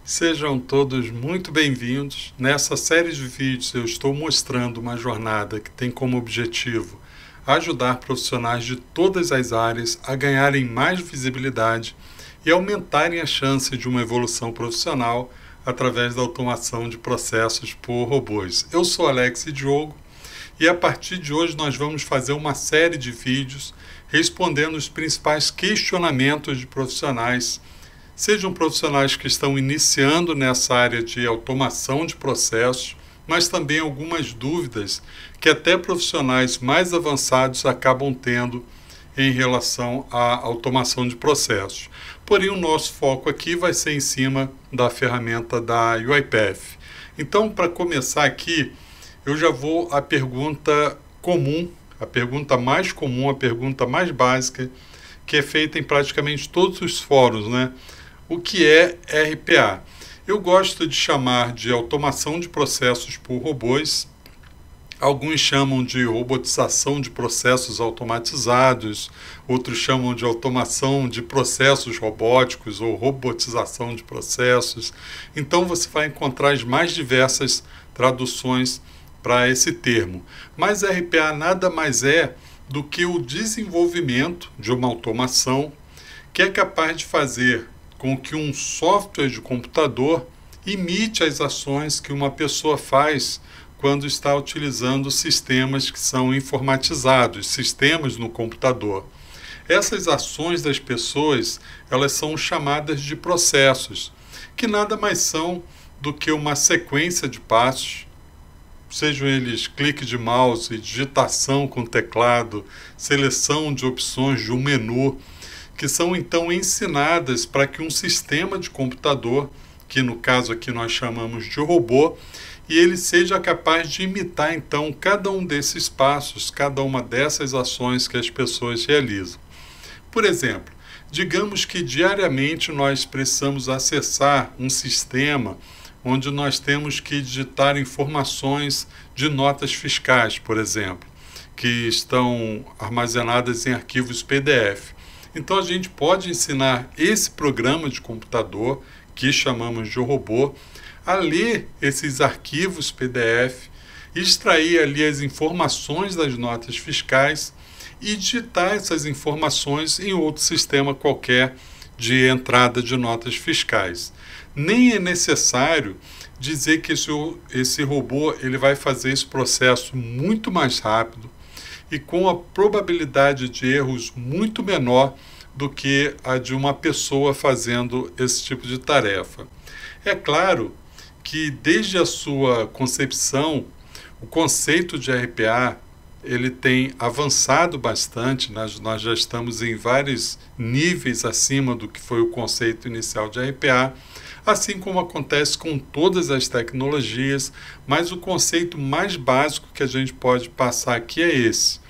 Sejam todos muito bem-vindos. Nessa série de vídeos eu estou mostrando uma jornada que tem como objetivo ajudar profissionais de todas as áreas a ganharem mais visibilidade e aumentarem a chance de uma evolução profissional através da automação de processos por robôs. Eu sou Alex Diogo e a partir de hoje nós vamos fazer uma série de vídeos respondendo os principais questionamentos de profissionais, sejam profissionais que estão iniciando nessa área de automação de processos, mas também algumas dúvidas que até profissionais mais avançados acabam tendo em relação à automação de processos. Porém, o nosso foco aqui vai ser em cima da ferramenta da UiPath. Então, para começar aqui, eu já vou à pergunta comum, a pergunta mais comum, a pergunta mais básica, que é feita em praticamente todos os fóruns, né? O que é RPA? Eu gosto de chamar de automação de processos por robôs. Alguns chamam de robotização de processos automatizados, outros chamam de automação de processos robóticos ou robotização de processos. Então você vai encontrar as mais diversas traduções para esse termo. Mas RPA nada mais é do que o desenvolvimento de uma automação que é capaz de fazer com que um software de computador imite as ações que uma pessoa faz quando está utilizando sistemas que são informatizados, sistemas no computador. Essas ações das pessoas, elas são chamadas de processos, que nada mais são do que uma sequência de passos, sejam eles clique de mouse, digitação com teclado, seleção de opções de um menu, que são então ensinadas para que um sistema de computador, que no caso aqui nós chamamos de robô, e ele seja capaz de imitar então cada um desses passos, cada uma dessas ações que as pessoas realizam. Por exemplo, digamos que diariamente nós precisamos acessar um sistema onde nós temos que digitar informações de notas fiscais, por exemplo, que estão armazenadas em arquivos PDF. Então a gente pode ensinar esse programa de computador, que chamamos de robô, a ler esses arquivos PDF, extrair ali as informações das notas fiscais e digitar essas informações em outro sistema qualquer de entrada de notas fiscais. Nem é necessário dizer que esse robô ele vai fazer esse processo muito mais rápido e com a probabilidade de erros muito menor do que a de uma pessoa fazendo esse tipo de tarefa. É claro que desde a sua concepção, o conceito de RPA ele tem avançado bastante, nós já estamos em vários níveis acima do que foi o conceito inicial de RPA, assim como acontece com todas as tecnologias, mas o conceito mais básico que a gente pode passar aqui é esse.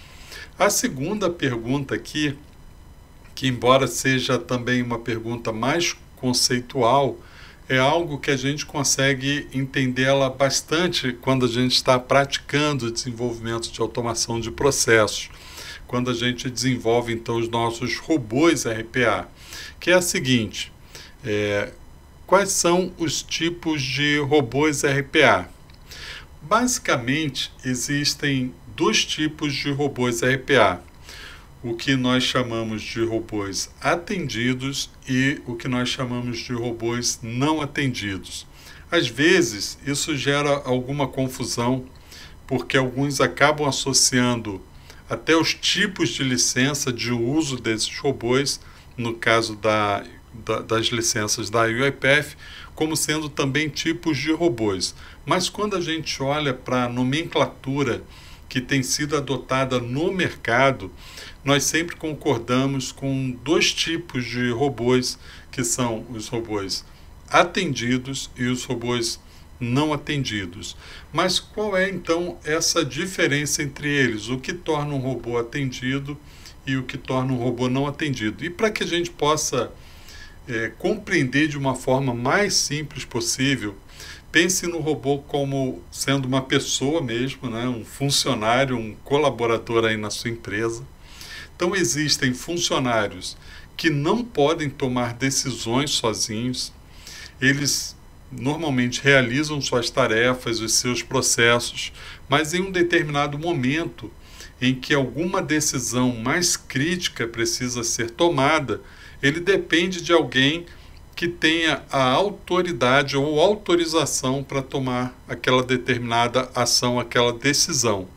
A segunda pergunta aqui, que embora seja também uma pergunta mais conceitual, é algo que a gente consegue entendê-la bastante quando a gente está praticando o desenvolvimento de automação de processos, quando a gente desenvolve então os nossos robôs RPA, que é a seguinte: quais são os tipos de robôs RPA? Basicamente, existem dois tipos de robôs RPA. O que nós chamamos de robôs atendidos e o que nós chamamos de robôs não atendidos. Às vezes, isso gera alguma confusão, porque alguns acabam associando até os tipos de licença de uso desses robôs, no caso das licenças da UiPath, como sendo também tipos de robôs. Mas quando a gente olha para a nomenclatura que tem sido adotada no mercado, nós sempre concordamos com dois tipos de robôs, que são os robôs atendidos e os robôs não atendidos. Mas qual é então essa diferença entre eles? O que torna um robô atendido e o que torna um robô não atendido? E para que a gente possa compreender de uma forma mais simples possível, pense no robô como sendo uma pessoa mesmo, né? Um funcionário, um colaborador aí na sua empresa. Então existem funcionários que não podem tomar decisões sozinhos, eles normalmente realizam suas tarefas, os seus processos, mas em um determinado momento em que alguma decisão mais crítica precisa ser tomada, ele depende de alguém que tenha a autoridade ou autorização para tomar aquela determinada ação, aquela decisão.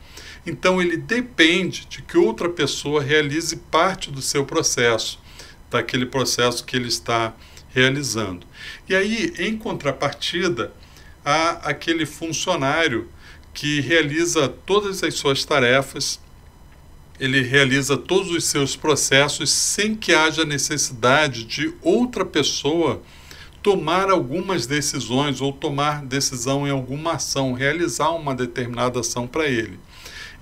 Então ele depende de que outra pessoa realize parte do seu processo, daquele processo que ele está realizando. E aí, em contrapartida, há aquele funcionário que realiza todas as suas tarefas, ele realiza todos os seus processos sem que haja necessidade de outra pessoa tomar algumas decisões ou tomar decisão em alguma ação, realizar uma determinada ação para ele.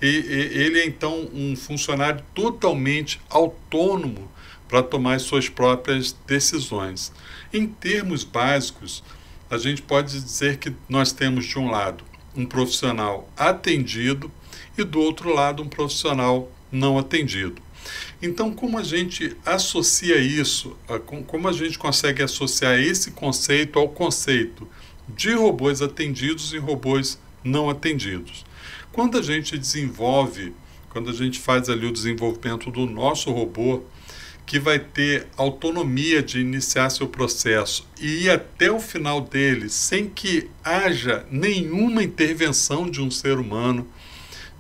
Ele é, então, um funcionário totalmente autônomo para tomar as suas próprias decisões. Em termos básicos, a gente pode dizer que nós temos, de um lado, um profissional atendido e, do outro lado, um profissional não atendido. Então, como a gente associa isso, como a gente consegue associar esse conceito ao conceito de robôs atendidos e robôs não atendidos? Quando a gente desenvolve, quando a gente faz ali o desenvolvimento do nosso robô, que vai ter autonomia de iniciar seu processo e ir até o final dele sem que haja nenhuma intervenção de um ser humano,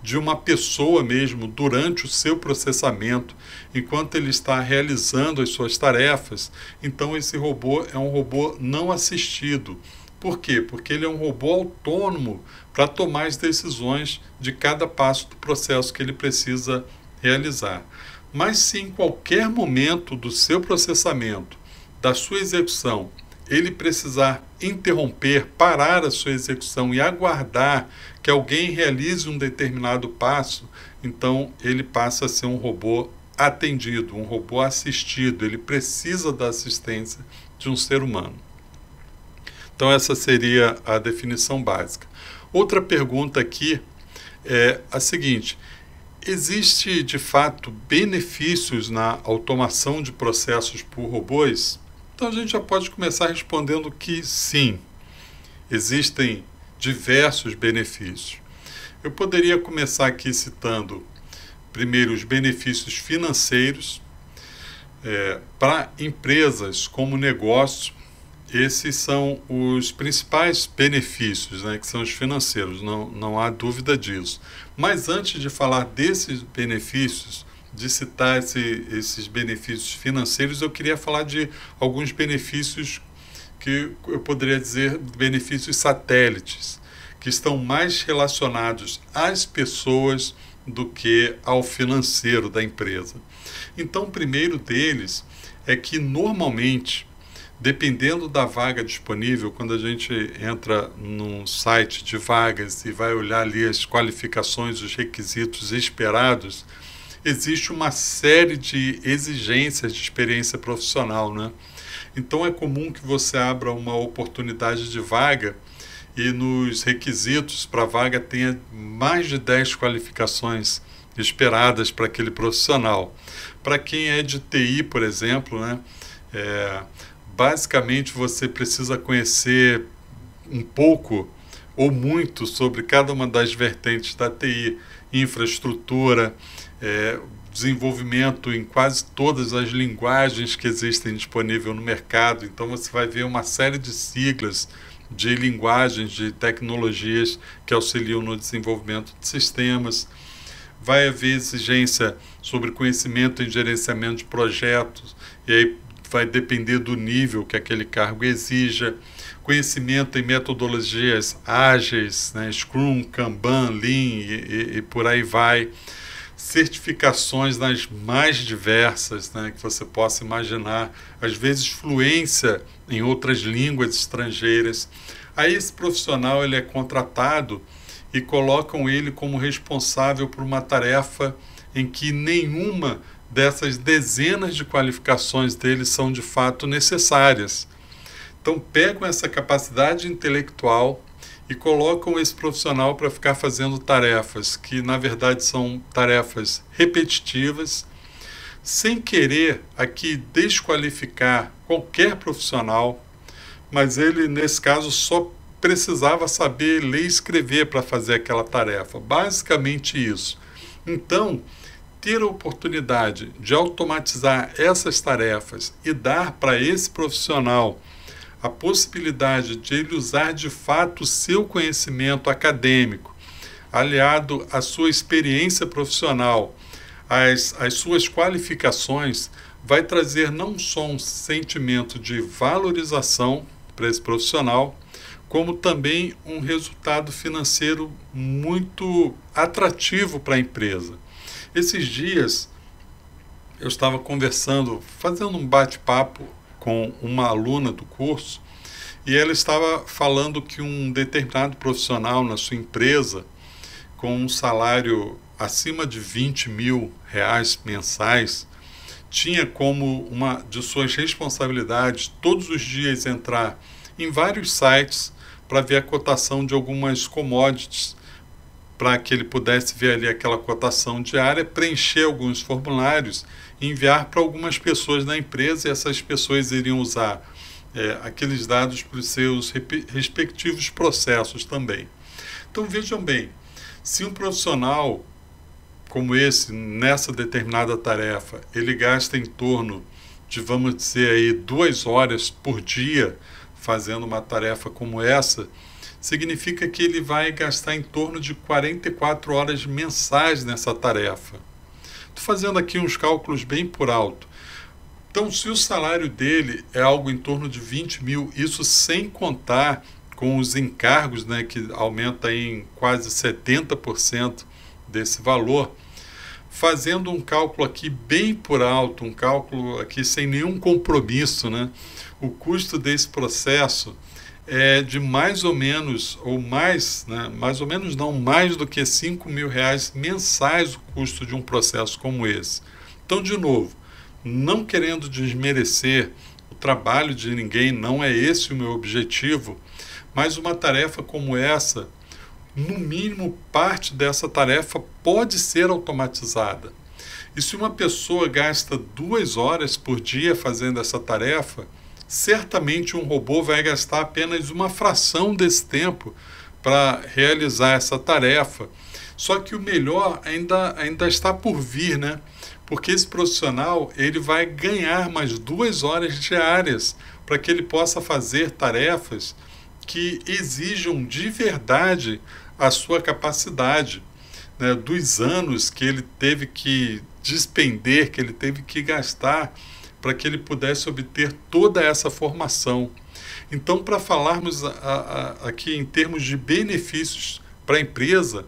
de uma pessoa mesmo, durante o seu processamento, enquanto ele está realizando as suas tarefas, então esse robô é um robô não assistido. Por quê? Porque ele é um robô autônomo para tomar as decisões de cada passo do processo que ele precisa realizar. Mas se em qualquer momento do seu processamento, da sua execução, ele precisar interromper, parar a sua execução e aguardar que alguém realize um determinado passo, então ele passa a ser um robô atendido, um robô assistido, ele precisa da assistência de um ser humano. Então essa seria a definição básica. Outra pergunta aqui é a seguinte: existe de fato benefícios na automação de processos por robôs? Então a gente já pode começar respondendo que sim, existem diversos benefícios. Eu poderia começar aqui citando primeiro os benefícios financeiros. Para empresas como negócio, esses são os principais benefícios, né, que são os financeiros, não há dúvida disso. Mas antes de falar desses benefícios, de citar esses benefícios financeiros, eu queria falar de alguns benefícios que eu poderia dizer benefícios satélites, que estão mais relacionados às pessoas do que ao financeiro da empresa. Então, o primeiro deles é que, normalmente, dependendo da vaga disponível, quando a gente entra num site de vagas e vai olhar ali as qualificações, os requisitos esperados, existe uma série de exigências de experiência profissional, né? Então é comum que você abra uma oportunidade de vaga e nos requisitos para a vaga tenha mais de 10 qualificações esperadas para aquele profissional. Para quem é de TI, por exemplo, né, basicamente você precisa conhecer um pouco ou muito sobre cada uma das vertentes da TI, infraestrutura, desenvolvimento em quase todas as linguagens que existem disponível no mercado. Então você vai ver uma série de siglas de linguagens, de tecnologias que auxiliam no desenvolvimento de sistemas. Vai haver exigência sobre conhecimento em gerenciamento de projetos, e aí vai depender do nível que aquele cargo exija. Conhecimento em metodologias ágeis, né, Scrum, Kanban, Lean e por aí vai. Certificações nas mais diversas, né, que você possa imaginar, às vezes fluência em outras línguas estrangeiras. Aí esse profissional ele é contratado e colocam ele como responsável por uma tarefa em que nenhuma dessas dezenas de qualificações dele são de fato necessárias. Então pegam essa capacidade intelectual e colocam esse profissional para ficar fazendo tarefas que, na verdade, são tarefas repetitivas, sem querer aqui desqualificar qualquer profissional, mas ele, nesse caso, só precisava saber ler e escrever para fazer aquela tarefa. Basicamente isso. Então, ter a oportunidade de automatizar essas tarefas e dar para esse profissional a possibilidade de ele usar de fato o seu conhecimento acadêmico, aliado à sua experiência profissional, às suas qualificações, vai trazer não só um sentimento de valorização para esse profissional, como também um resultado financeiro muito atrativo para a empresa. Esses dias eu estava conversando, fazendo um bate-papo com uma aluna do curso, e ela estava falando que um determinado profissional na sua empresa, com um salário acima de R$ 20.000 mensais, tinha como uma de suas responsabilidades todos os dias entrar em vários sites para ver a cotação de algumas commodities, para que ele pudesse ver ali aquela cotação diária, preencher alguns formulários e enviar para algumas pessoas da empresa, e essas pessoas iriam usar aqueles dados para os seus respectivos processos também. Então vejam bem, se um profissional como esse, nessa determinada tarefa, ele gasta em torno de, vamos dizer aí, 2 horas por dia fazendo uma tarefa como essa, significa que ele vai gastar em torno de 44 horas mensais nessa tarefa. Estou fazendo aqui uns cálculos bem por alto. Então, se o salário dele é algo em torno de 20 mil, isso sem contar com os encargos, né, que aumenta em quase 70% desse valor, fazendo um cálculo aqui bem por alto, um cálculo aqui sem nenhum compromisso, né, o custo desse processo é de mais ou menos, ou mais, né, mais ou menos não, mais do que R$ 5.000 mensais o custo de um processo como esse. Então, de novo, não querendo desmerecer o trabalho de ninguém, não é esse o meu objetivo, mas uma tarefa como essa, no mínimo parte dessa tarefa pode ser automatizada. E se uma pessoa gasta 2 horas por dia fazendo essa tarefa, certamente um robô vai gastar apenas uma fração desse tempo para realizar essa tarefa. Só que o melhor ainda está por vir, né? Porque esse profissional ele vai ganhar mais 2 horas diárias para que ele possa fazer tarefas que exijam de verdade a sua capacidade, né? Dos anos que ele teve que despender, que ele teve que gastar para que ele pudesse obter toda essa formação. Então, para falarmos aqui em termos de benefícios para a empresa,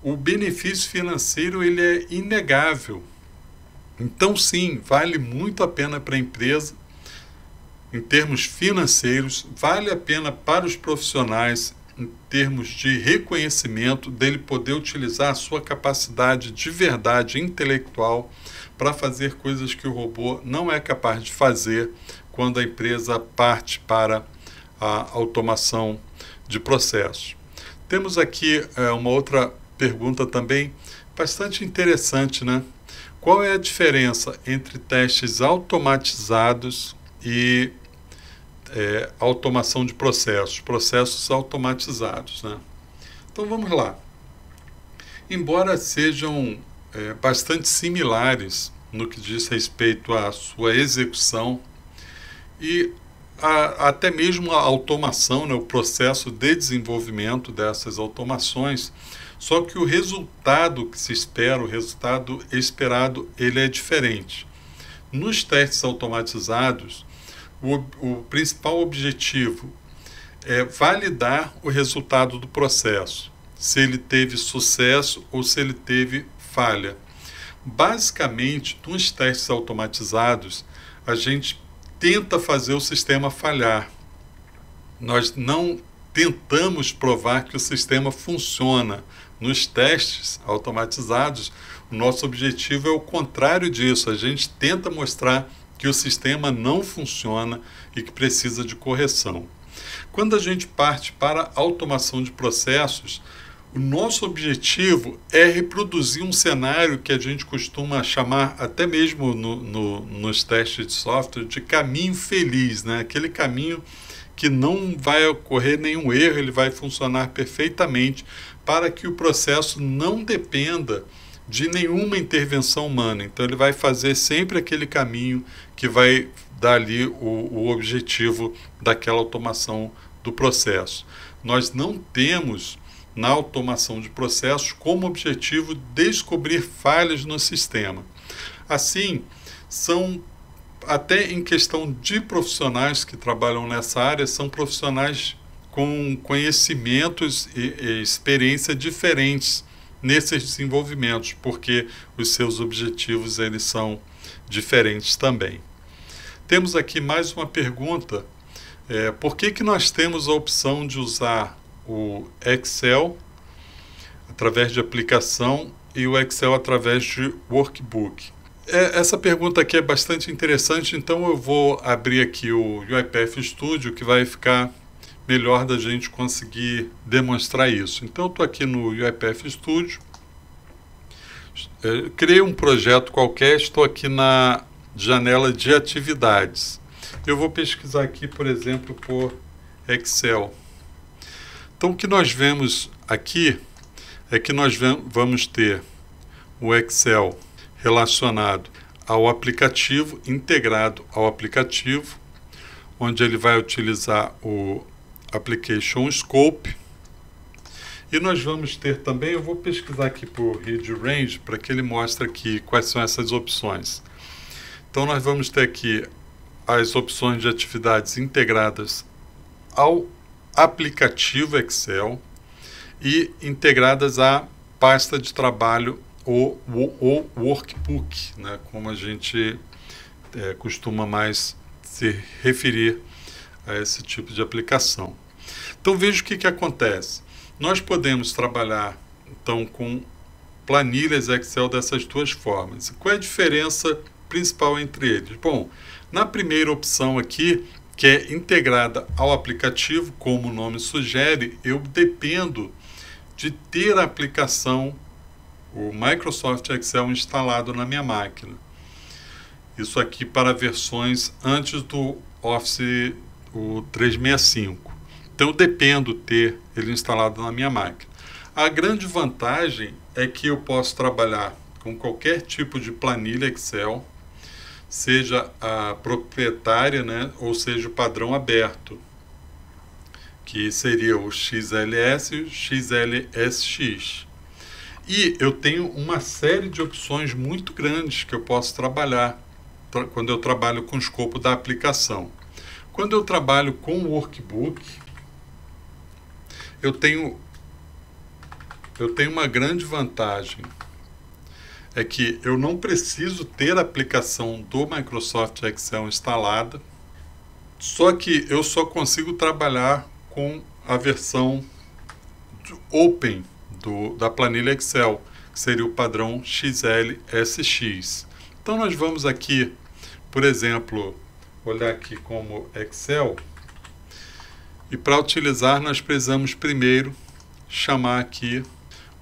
o benefício financeiro ele é inegável. Então, sim, vale muito a pena para a empresa, em termos financeiros, vale a pena para os profissionais, em termos de reconhecimento, dele poder utilizar a sua capacidade de verdade intelectual para fazer coisas que o robô não é capaz de fazer quando a empresa parte para a automação de processos. Temos aqui uma outra pergunta também bastante interessante, né? Qual é a diferença entre testes automatizados e automação de processos automatizados, né? Então vamos lá. Embora sejam bastante similares no que diz respeito à sua execução e até mesmo a automação, né, o processo de desenvolvimento dessas automações, só que o resultado que se espera, o resultado esperado, ele é diferente. Nos testes automatizados, o principal objetivo é validar o resultado do processo, se ele teve sucesso ou se ele teve falha. Basicamente, nos testes automatizados, a gente tenta fazer o sistema falhar. Nós não tentamos provar que o sistema funciona. Nos testes automatizados, o nosso objetivo é o contrário disso. A gente tenta mostrar que o sistema não funciona e que precisa de correção. Quando a gente parte para a automação de processos, o nosso objetivo é reproduzir um cenário que a gente costuma chamar, até mesmo nos testes de software, de caminho feliz, né? Aquele caminho que não vai ocorrer nenhum erro, ele vai funcionar perfeitamente para que o processo não dependa de nenhuma intervenção humana. Então ele vai fazer sempre aquele caminho que vai dar ali o objetivo daquela automação do processo. Nós não temos na automação de processos como objetivo descobrir falhas no sistema. Assim, são até em questão de profissionais que trabalham nessa área, são profissionais com conhecimentos e experiência diferentes nesses desenvolvimentos, porque os seus objetivos eles são diferentes também. Temos aqui mais uma pergunta. Por que nós temos a opção de usar o Excel através de aplicação e o Excel através de workbook? Essa pergunta aqui é bastante interessante, então eu vou abrir aqui o UiPath Studio, que vai ficar melhor da gente conseguir demonstrar isso. Então eu estou aqui no UiPath Studio, criei um projeto qualquer, estou aqui na janela de atividades. Eu vou pesquisar aqui, por exemplo, por Excel. Então o que nós vemos aqui é que nós vamos ter o Excel relacionado ao aplicativo, integrado ao aplicativo, onde ele vai utilizar o Application Scope. E nós vamos ter também, eu vou pesquisar aqui por Read Range, para que ele mostre aqui quais são essas opções. Então nós vamos ter aqui as opções de atividades integradas ao aplicativo Excel e integradas à pasta de trabalho ou workbook, né, como a gente costuma mais se referir a esse tipo de aplicação. Então veja o que acontece. Nós podemos trabalhar então com planilhas Excel dessas duas formas. Qual é a diferença principal entre eles? Bom, na primeira opção aqui, que é integrada ao aplicativo, como o nome sugere, eu dependo de ter a aplicação, o Microsoft Excel instalado na minha máquina. Isso aqui para versões antes do Office o 365. Então eu dependo ter ele instalado na minha máquina. A grande vantagem é que eu posso trabalhar com qualquer tipo de planilha Excel, seja a proprietária, né, ou seja o padrão aberto, que seria o XLS e o XLSX. E eu tenho uma série de opções muito grandes que eu posso trabalhar quando eu trabalho com o escopo da aplicação. Quando eu trabalho com o workbook, eu tenho uma grande vantagem, é que eu não preciso ter a aplicação do Microsoft Excel instalada, só que eu só consigo trabalhar com a versão Open da planilha Excel, que seria o padrão XLSX. Então nós vamos aqui, por exemplo, olhar aqui como Excel, e para utilizar nós precisamos primeiro chamar aqui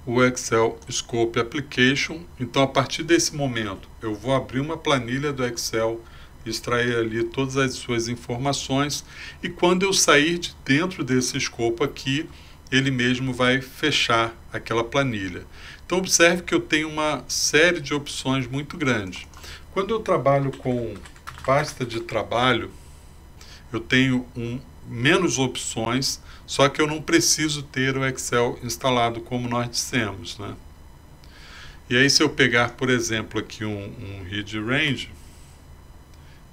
o Excel Scope Application. Então a partir desse momento eu vou abrir uma planilha do Excel, extrair ali todas as suas informações, e quando eu sair de dentro desse escopo aqui, ele mesmo vai fechar aquela planilha. Então observe que eu tenho uma série de opções muito grandes. Quando eu trabalho com pasta de trabalho, eu tenho menos opções, só que eu não preciso ter o Excel instalado como nós dissemos, né? E aí se eu pegar, por exemplo, aqui um Read Range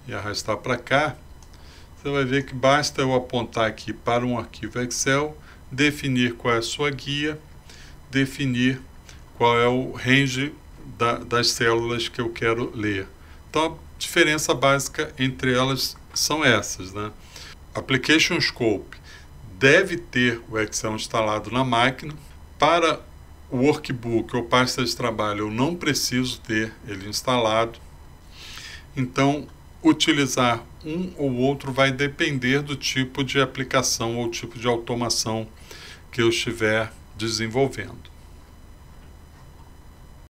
e arrastar para cá, você vai ver que basta eu apontar aqui para um arquivo Excel, definir qual é a sua guia, definir qual é o range das células que eu quero ler. Então a diferença básica entre elas são essas, né? Application Scope deve ter o Excel instalado na máquina. Para o Workbook ou pasta de trabalho eu não preciso ter ele instalado. Então utilizar um ou outro vai depender do tipo de aplicação ou tipo de automação que eu estiver desenvolvendo.